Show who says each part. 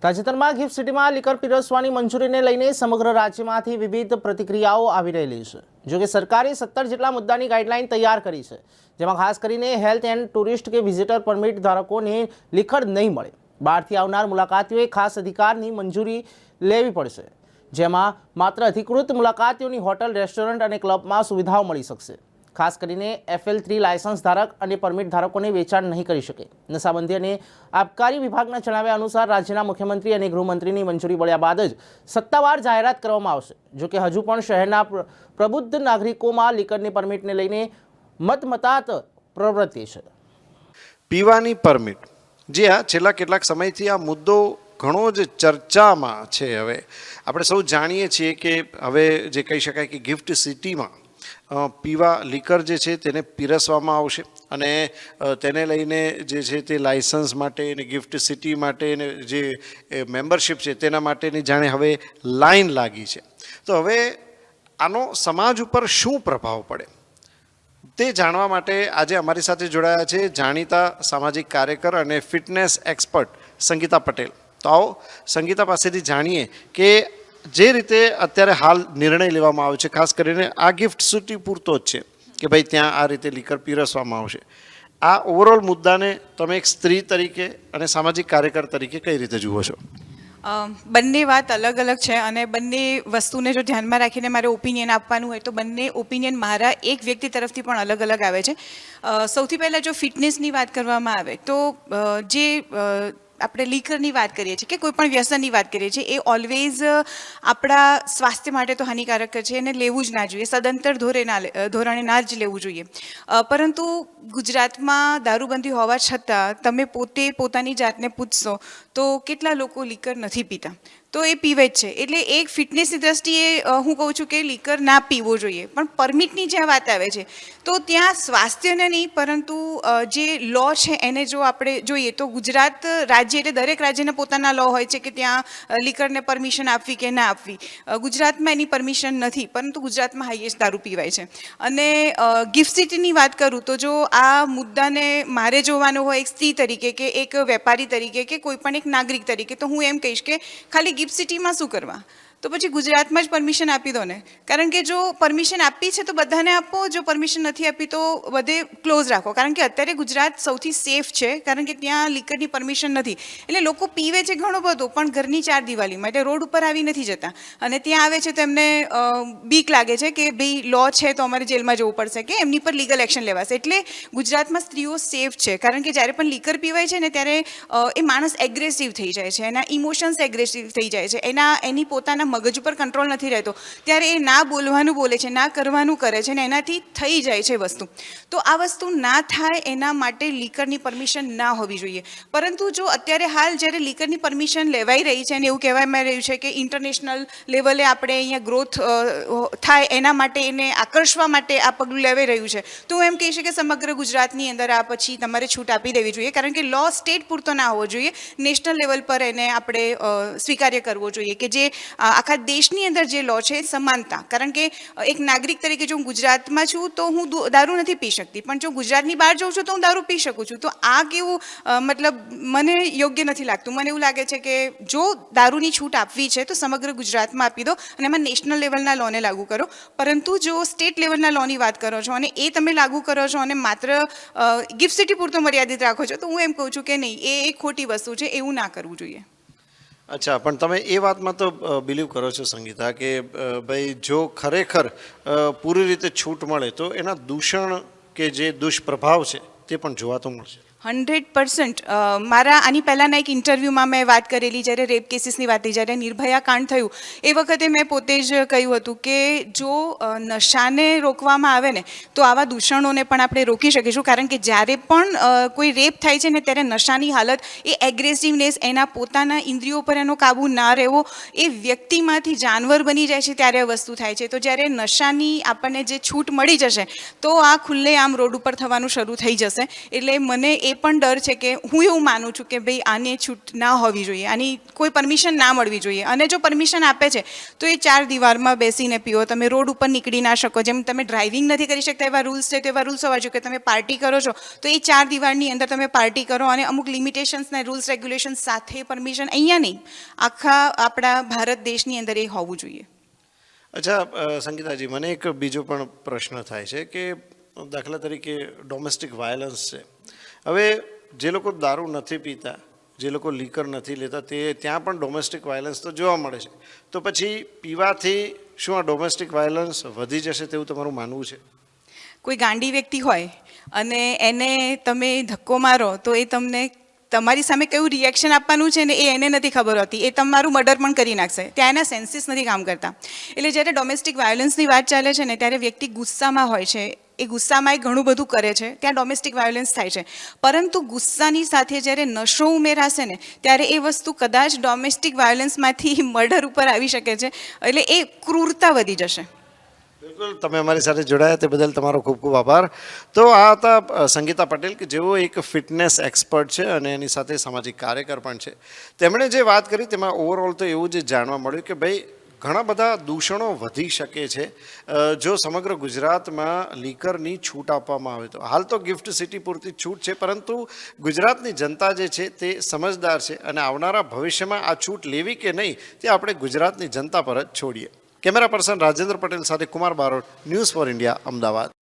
Speaker 1: તાજેતરમાં ગિફ્ટ સિટીમાં લીકર પીરસવાની મંજૂરીને લઈને સમગ્ર રાજ્યમાંથી વિવિધ પ્રતિક્રિયાઓ આવી રહેલી છે. જો કે સરકારે 17 જેટલા મુદ્દાની ગાઈડલાઈન તૈયાર કરી છે, જેમાં ખાસ કરીને હેલ્થ એન્ડ ટુરિસ્ટ કે વિઝિટર પરમિટ ધારકોને લીકર નહીં મળે. બહારથી આવનાર મુલાકાતીઓએ ખાસ અધિકારની મંજૂરી લેવી પડશે, જેમાં માત્ર અધિકૃત મુલાકાતીઓની હોટલ, રેસ્ટોરન્ટ અને ક્લબમાં સુવિધાઓ મળી શકશે. ખાસ કરીને FL3 લાયસન્સ ધારક અને પરમિટ ધારકોને વેચાણ નહીં કરી શકે. નશાબંધી અને આબકારી વિભાગના જણાવ્યા અનુસાર રાજ્યના મુખ્યમંત્રી અને ગૃહમંત્રીની મંજૂરી મળ્યા બાદ જ સત્તાવાર જાહેરાત કરવામાં આવશે. જો કે હજુ પણ શહેરના પ્રબુદ્ધ નાગરિકોમાં લીકરની પરમિટને લઈને મતમતાત પ્રવૃત્તિ છે.
Speaker 2: પીવાની પરમિટ, જે આ છેલ્લા કેટલાક સમયથી આ મુદ્દો ઘણો જ ચર્ચામાં છે. હવે આપણે સૌ જાણીએ છીએ કે હવે જે કહી શકાય કે ગિફ્ટ સિટીમાં પીવા લીકર જે છે તેને પીરસવામાં આવશે અને તેને લઈને જે છે તે લાયસન્સ માટે અને ગિફ્ટ સિટી માટે જે મેમ્બરશિપ છે તેના માટેની જાણે હવે લાઈન લાગી છે. તો હવે આનો સમાજ ઉપર શું પ્રભાવ પડે તે જાણવા માટે આજે અમારી સાથે જોડાયા છે જાણીતા સામાજિક કાર્યકર અને ફિટનેસ એક્સપર્ટ સંગીતા પટેલ. તો આવો સંગીતા પાસેથી જાણીએ કે જે રીતે અત્યારે હાલ નિર્ણય લેવામાં આવ્યો છે, ખાસ કરીને આ ગિફ્ટ સિટી પૂરતો જ છે કે ભાઈ ત્યાં આ રીતે લીકર પીરસવામાં આવશે. આ ઓવરઓલ મુદ્દાને તમે એક સ્ત્રી તરીકે અને સામાજિક કાર્યકર તરીકે કઈ રીતે જુઓ છો?
Speaker 3: બંને વાત અલગ અલગ છે અને બંને વસ્તુને જો ધ્યાનમાં રાખીને મારે ઓપિનિયન આપવાનું હોય તો બંને ઓપિનિયન મારા એક વ્યક્તિ તરફથી પણ અલગ અલગ આવે છે. સૌથી પહેલાં જો ફિટનેસની વાત કરવામાં આવે તો જે આપણે લીકરની વાત કરીએ છીએ કે કોઈ પણ વ્યસનની વાત કરીએ છીએ, એ ઓલવેઝ આપણા સ્વાસ્થ્ય માટે તો હાનિકારક છે અને લેવું જ ના જોઈએ, સદંતર ધોરણે ના જ લેવું જોઈએ. પરંતુ ગુજરાતમાં દારૂબંધી હોવા છતાં તમે પોતે પોતાની જાતને પૂછશો તો કેટલા લોકો લીકર નથી પીતા? તો એ પીવે જ છે. એટલે એક ફિટનેસની દ્રષ્ટિએ હું કહું છું કે લીકર ના પીવો જોઈએ. પણ પરમિટની જ્યાં વાત આવે છે તો ત્યાં સ્વાસ્થ્યને નહીં પરંતુ જે લો છે એને જો આપણે જોઈએ તો ગુજરાત રાજ્ય એટલે દરેક રાજ્યના પોતાના લો હોય છે કે ત્યાં લીકરને પરમિશન આપવી કે ના આપવી. ગુજરાતમાં એની પરમિશન નથી, પરંતુ ગુજરાતમાં હાઈએસ્ટ દારૂ પીવાય છે. અને ગિફ્ટ સિટીની વાત કરું તો જો આ મુદ્દાને મારે જોવાનો હોય એક સ્ત્રી તરીકે કે એક વેપારી તરીકે કે કોઈ પણ એક નાગરિક તરીકે, તો હું એમ કહીશ કે ખાલી ગિફ્ટ સિટીમાં શું કરવા? તો પછી ગુજરાતમાં જ પરમિશન આપી દો ને. કારણ કે જો પરમિશન આપી છે તો બધાને આપો, જો પરમિશન નથી આપી તો બધે ક્લોઝ રાખો. કારણ કે અત્યારે ગુજરાત સૌથી સેફ છે, કારણ કે ત્યાં લીકરની પરમિશન નથી. એટલે લોકો પીવે છે ઘણો બધો, પણ ઘરની ચાર દિવાલીમાં, એટલે રોડ ઉપર આવી નથી જતા. અને ત્યાં આવે છે તો એમને બીક લાગે છે કે ભાઈ લો છે તો અમારે જેલમાં જવું પડશે કે એમની પર લીગલ એક્શન લેવાશે. એટલે ગુજરાતમાં સ્ત્રીઓ સેફ છે, કારણ કે જ્યારે પણ લીકર પીવાય છે ને ત્યારે એ માણસ એગ્રેસિવ થઈ જાય છે, એના ઇમોશન્સ એગ્રેસિવ થઈ જાય છે, એની પોતાના મગજ ઉપર કંટ્રોલ નથી રહેતો, ત્યારે એ ના બોલવાનું બોલે છે, ના કરવાનું કરે છે ને એનાથી થઈ જાય છે વસ્તુ. તો આ વસ્તુ ના થાય એના માટે લીકરની પરમિશન ના હોવી જોઈએ. પરંતુ જો અત્યારે હાલ જ્યારે લીકરની પરમિશન લેવાઈ રહી છે અને એવું કહેવામાં રહ્યું છે કે ઇન્ટરનેશનલ લેવલે આપણે અહીંયા ગ્રોથ થાય એના માટે એને આકર્ષવા માટે આ પગલું લેવાઈ રહ્યું છે, તો હું એમ કહીશ કે સમગ્ર ગુજરાતની અંદર આ પછી તમારે છૂટ આપી દેવી જોઈએ. કારણ કે લો સ્ટેટ પૂરતો ના હોવો જોઈએ, નેશનલ લેવલ પર એને આપણે સ્વીકાર્ય કરવો જોઈએ કે જે આખા દેશની અંદર જે લો છે સમાનતા. કારણ કે એક નાગરિક તરીકે જો હું ગુજરાતમાં છું તો હું દારૂ નથી પી શકતી, પણ જો ગુજરાતની બહાર જાઉં છું તો હું દારૂ પી શકું છું. તો આ કેવું મતલબ મને યોગ્ય નથી લાગતું. મને એવું લાગે છે કે જો દારૂની છૂટ આપવી છે તો સમગ્ર ગુજરાતમાં આપી દો અને એમાં નેશનલ લેવલના લોને લાગુ કરો. પરંતુ જો સ્ટેટ લેવલના લોની વાત કરો છો અને એ તમે લાગુ કરો છો અને માત્ર ગિફ્ટ સિટી પૂરતો મર્યાદિત રાખો છો, તો હું એમ કહું છું કે નહીં, એ એક ખોટી વસ્તુ છે, એવું ના કરવું જોઈએ.
Speaker 2: અચ્છા, પણ તમે એ વાતમાં તો બિલીવ કરો છો સંગીતા કે ભાઈ જો ખરેખર પૂરી રીતે છૂટ મળે તો એના દૂષણ કે જે દુષ્પ્રભાવ છે તે પણ જોવા તો મળશે?
Speaker 3: 100%. મારા આની પહેલાંના એક ઇન્ટરવ્યૂમાં મેં વાત કરેલી, જ્યારે રેપ કેસીસની વાત થઈ, જ્યારે નિર્ભયા કાંડ થયું એ વખતે મેં પોતે જ કહ્યું હતું કે જો નશાને રોકવામાં આવે ને તો આવા દૂષણોને પણ આપણે રોકી શકીશું. કારણ કે જ્યારે પણ કોઈ રેપ થાય છે ને ત્યારે નશાની હાલત, એ એગ્રેસિવનેસ, એના પોતાના ઇન્દ્રિયો પર એનો કાબુ ના રહેવો, એ વ્યક્તિમાંથી જાનવર બની જાય છે ત્યારે આ વસ્તુ થાય છે. તો જ્યારે નશાની આપણને જે છૂટ મળી જશે તો આ ખુલ્લેઆમ રોડ ઉપર થવાનું શરૂ થઈ જશે. એટલે મને એ પણ ડર છે કે હું એવું માનું છું કે ભાઈ આને છૂટ ના હોવી જોઈએ, આની કોઈ પરમિશન ના મળવી જોઈએ. અને જો પરમિશન આપે છે તો એ 4 દીવારમાં બેસીને પીવો, તમે રોડ ઉપર નીકળી ના શકો, જેમ તમે ડ્રાઇવિંગ નથી કરી શકતા એવા રૂલ્સ છે તો એવા રૂલ્સ હોવા જોઈએ કે તમે પાર્ટી કરો છો તો એ 4 દીવારની અંદર તમે પાર્ટી કરો, અને અમુક લિમિટેશન્સ ને રૂલ્સ રેગ્યુલેશન્સ સાથે પરમિશન અહીંયા નહીં, આખા આપણા ભારત દેશની અંદર એ હોવું જોઈએ.
Speaker 2: અચ્છા સંગીતાજી, મને એક બીજો પણ પ્રશ્ન થાય છે કે દાખલા તરીકે ડોમેસ્ટિક વાયલન્સ છે. હવે જે લોકો દારૂ નથી પીતા, જે લોકો લીકર નથી લેતા, તે ત્યાં પણ ડોમેસ્ટિક વાયલન્સ તો જોવા મળે છે. તો પછી પીવાથી શું આ ડોમેસ્ટિક વાયલન્સ વધી જશે તેવું તમારું માનવું છે?
Speaker 3: કોઈ ગાંડી વ્યક્તિ હોય અને એને તમે ધક્કો મારો તો એ તમને તમારી સામે કયું રિએક્શન આપવાનું છે ને એ એને નથી ખબર હોતી, એ તમારું મર્ડર પણ કરી નાખશે. ત્યાં એના સેન્સીસ નથી કામ કરતા. એટલે જ્યારે ડોમેસ્ટિક વાયોલન્સની વાત ચાલે છે ને ત્યારે વ્યક્તિ ગુસ્સામાં હોય છે, એ ગુસ્સામાં એ ઘણું બધું કરે છે, ત્યાં ડોમેસ્ટિક વાયોલન્સ થાય છે. પરંતુ ગુસ્સાની સાથે જ્યારે નશો ઉમેરાશે ને ત્યારે એ વસ્તુ કદાચ ડોમેસ્ટિક વાયોલન્સમાંથી મર્ડર ઉપર આવી શકે છે. એટલે એ ક્રૂરતા વધી જશે.
Speaker 2: બિલકુલ, તમે અમારી સાથે જોડાયા તે બદલ તમારો ખૂબ ખૂબ આભાર. તો આ હતા સંગીતા પટેલ કે જેઓ એક ફિટનેસ એક્સપર્ટ છે અને એની સાથે સામાજિક કાર્યકર પણ છે. તેમણે જે વાત કરી તેમાં ઓવરઓલ તો એવું જ જાણવા મળ્યું કે ભાઈ ઘણા બધા દૂષણો વધી શકે છે જો સમગ્ર ગુજરાતમાં લીકરની છૂટ આપવામાં આવે તો. હાલ તો ગિફ્ટ સિટી પૂરતી છૂટ છે, પરંતુ ગુજરાતની જનતા જે છે તે સમજદાર છે અને આવનારા ભવિષ્યમાં આ છૂટ લેવી કે નહીં તે આપણે ગુજરાતની જનતા પર જ છોડીએ. કેમેરા પર્સન રાજેન્દ્ર પટેલ સાથે Kumar Barot, news for India, Ahmedabad.